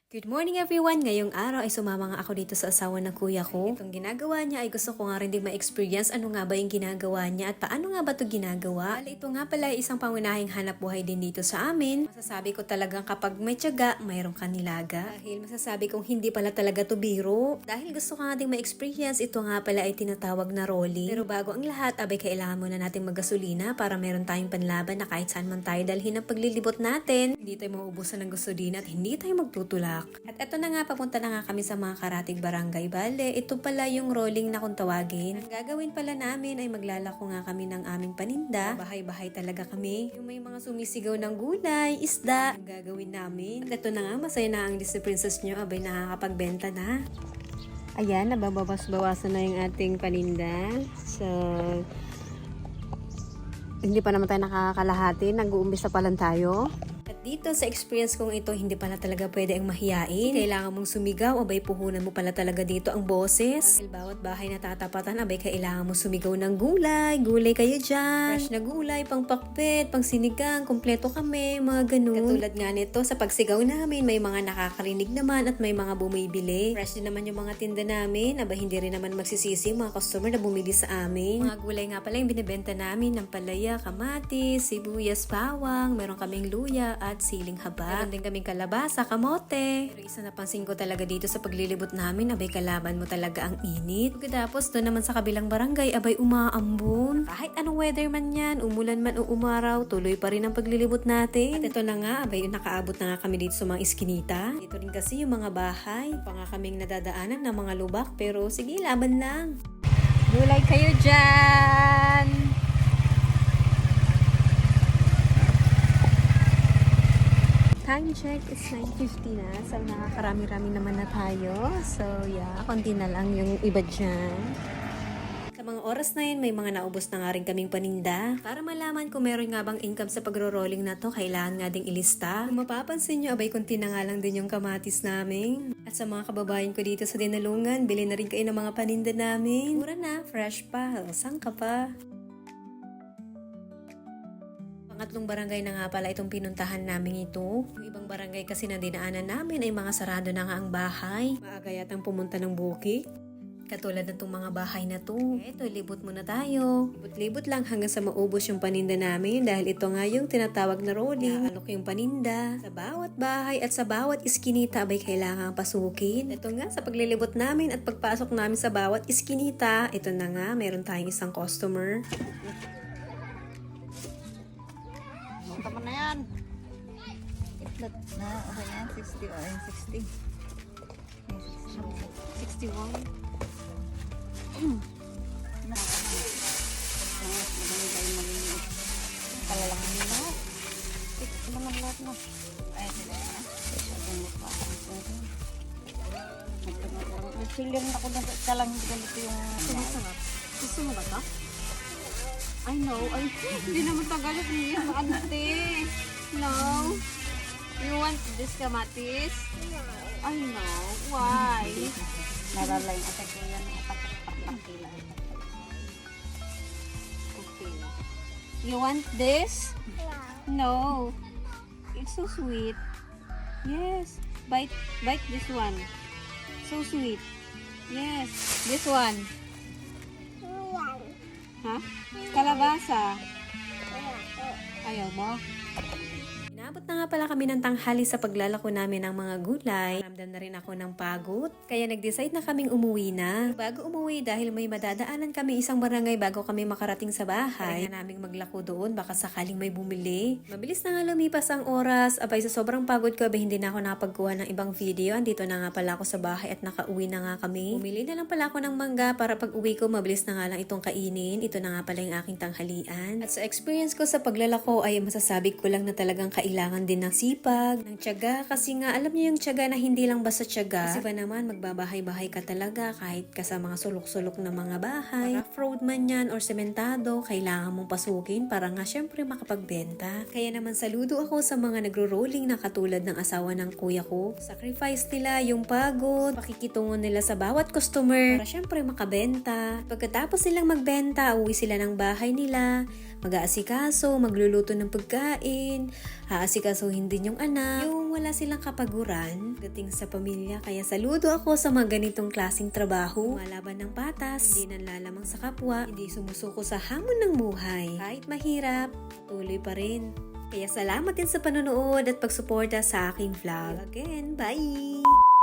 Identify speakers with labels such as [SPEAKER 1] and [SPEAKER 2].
[SPEAKER 1] Good morning everyone! Ngayong araw ay sumama nga ako dito sa asawa ng kuya ko. Itong ginagawa niya ay gusto ko nga rin din ma-experience ano nga ba yung ginagawa niya at paano nga ba ito ginagawa. Ito nga pala ay isang pangunahing hanap buhay din dito sa amin. Masasabi ko talagang kapag may tiyaga, mayroong kanilaga. Dahil masasabi kong hindi pala talaga to biro. Dahil gusto ko nga din ma-experience, ito nga pala ay tinatawag na rolling. Pero bago ang lahat, abay kailangan muna natin maggasolina para meron tayong panlaban na kahit saan man tayo dalhin ang paglilibot natin. Hindi tayo mauubusan ng gasolina at hindi tayo magtutulak. At eto na nga, papunta na nga kami sa mga karatig barangay. Bale, ito pala yung rolling na kung tawagin. Ang gagawin pala namin ay maglalako nga kami ng aming paninda. Bahay-bahay talaga kami. Yung may mga sumisigaw ng gulay, isda, ang gagawin namin. At eto na nga, masaya na ang Disney Princess nyo. Abay, nakakapagbenta na. Ayan, nababawas-bawasan na yung ating paninda. So, hindi pa naman tayo nakakalahati. Nag-uumpisa pa lang tayo. Dito sa experience kong ito, hindi pala talaga pwede ang mahiyain. Kailangan mong sumigaw, abay puhunan mo pala talaga dito ang boses. Dahil bawat bahay na tatapatan, abay kailangan mong sumigaw ng gulay. Gulay kayo dyan. Fresh na gulay, pang pakpet, pang sinigang, kompleto kami, mga ganun. Katulad nga nito, sa pagsigaw namin, may mga nakakarinig naman at may mga bumibili. Fresh din naman yung mga tinda namin, abay hindi rin naman magsisisi yung mga customer na bumili sa amin. Mga gulay nga pala yung binibenta namin, ng palaya, kamatis, sibuyas, bawang, meron kaming luya at siling haba. Meron din kaming kalabasa, kamote. Pero isa napansin ko talaga dito sa paglilibot namin, abay kalaban mo talaga ang init. Pagkatapos doon naman sa kabilang barangay, abay umaambon. Kahit anong weather man yan, umulan man o umaraw, tuloy pa rin ang paglilibot natin. At ito na nga, abay nakaabot na nga kami dito sa mga iskinita. Dito rin kasi yung mga bahay. Pa nga kaming nadadaanan ng mga lubak, pero sige, laban lang. Gulay kayo dyan! Time check is 9:50 na. So, nakakarami-rami naman na tayo. So, yeah, konti na lang yung iba dyan. Sa mga oras na yun, may mga naubos na nga rin kaming paninda. Para malaman kung meron nga bang income sa pagro-rolling na to, kailangan nga ding ilista. Kung mapapansin nyo, abay konti na nga lang din yung kamatis namin. At sa mga kababayan ko dito sa Dinalungan, bili na rin kayo ng mga paninda namin. Mura na, fresh pa. Saan ka pa? Pangatlong barangay na nga pala itong pinuntahan namin ito. Yung ibang barangay kasi na dinaanan namin ay mga sarado na nga ang bahay. Maaga yatang pumunta ng bukid. Katulad na itong mga bahay na to. Eto, libot muna tayo. Libot-libot lang hanggang sa maubos yung paninda namin dahil ito nga yung tinatawag na rolling. Naalok yung paninda. Sa bawat bahay at sa bawat iskinita abay kailangan pasukin. Ito nga sa paglilibot namin at pagpasok namin sa bawat iskinita, ito na nga, meron tayong isang customer.
[SPEAKER 2] Tama na yan. Itlat na. Okay yan. 60 o 60. 61. Palalang nila. Ito naman lahat na. Ay, sila na. Nagsiling ako na talang ganito yung...
[SPEAKER 1] Sumasarap. Gusto mo ba ito? I know. Ay, hindi naman tagalog niya. Ante. No. You want this kamatis? I know. Why?
[SPEAKER 2] Naralay ako ko yan. Pakila.
[SPEAKER 1] Okay. You want this? No. It's so sweet. Yes. Bite this one. So sweet. Yes. This one. Ha? Kalabasa. Ayaw mo? Inabot na nga pala kami ng tanghali sa paglalako namin ng mga gulay. Ramdam na rin ako ng pagod. Kaya nag-decide na kaming umuwi na. Bago umuwi dahil may madadaanan kami isang barangay bago kami makarating sa bahay. Kaya naming maglako doon baka sakaling may bumili. Mabilis na nga lumipas ang oras. Abay sa sobrang pagod ko abay hindi na ako nakapagkuha ng ibang video. Andito na nga pala ako sa bahay at nakauwi na nga kami. Bumili na lang pala ako ng mangga para pag uwi ko mabilis na nga lang itong kainin. Ito na nga pala yung aking tanghalian. At sa experience ko sa paglalako ay masasabi ko lang na talagang kailangan din ng sipag, ng tiyaga, kasi nga alam niyo yung tiyaga na hindi lang basta tiyaga. Kasi pa naman magbabahay-bahay ka talaga kahit ka sa mga sulok-sulok na mga bahay. Rough road man yan or sementado, kailangan mong pasukin para nga syempre makapagbenta. Kaya naman saludo ako sa mga nagro-rolling na katulad ng asawa ng kuya ko. Sacrifice nila yung pagod, pakikitungo nila sa bawat customer para syempre makabenta. Pagkatapos silang magbenta, uwi sila ng bahay nila. mag-aasikaso, magluluto ng pagkain, aasikasuhin din yung anak, yung wala silang kapaguran dating sa pamilya. Kaya saludo ako sa mga ganitong klaseng trabaho. Lumalaban ng patas, hindi nanlalamang sa kapwa, hindi sumusuko sa hamon ng buhay. Kahit mahirap, tuloy pa rin. Kaya salamat din sa panonood at pagsuporta sa aking vlog. Again, bye!